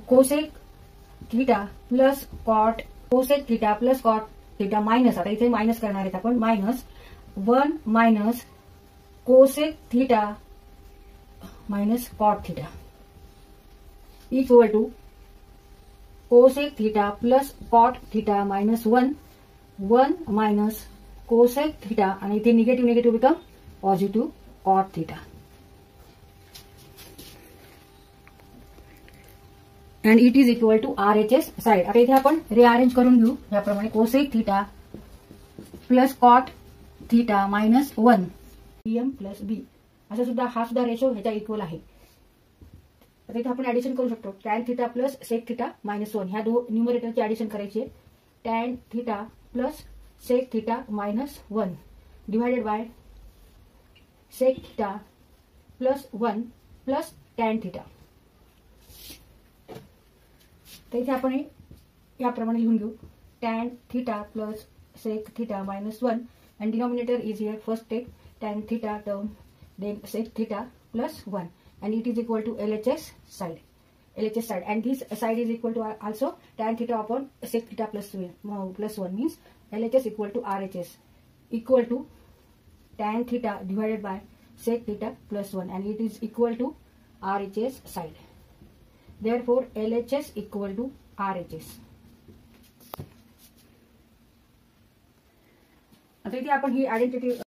Cosec theta plus cot cosec theta plus cot theta minus, आता इथे minus करणार आहेत आपण, minus 1 minus cosec theta minus cot theta equal to cosec theta plus cot theta minus 1 minus cosec theta, आणि इथे negative negative become positive cot theta. And it is equal to RHS side. आता इथे आपण rearrange करून घेऊ याप्रमाणे, cosec theta plus cot theta minus 1 PM plus B, असं सुद्धा हा सुद्धा रेशो ह्याच्या इक्वल आहे. आता इथे आपण ऍडिशन करू शकतो. Tan theta plus sec theta minus 1, ह्या न्यूमरेटरची ऍडिशन करायची आहे. Tan theta plus sec theta minus 1 divided by sec theta plus 1 plus tan theta. तर इथे आपण याप्रमाणे लिहून घेऊ. Tan theta plus sec theta minus 1 and denominator is here. First take tan theta term, then sec theta plus 1, and it is equal to LHS side. And this side is equal to also tan theta upon sec theta plus 1 means LHS equal to RHS equal to tan theta divided by sec theta plus 1, and it is equal to RHS side. Therefore LHS equal to RHS. आता इथे आपण ही identity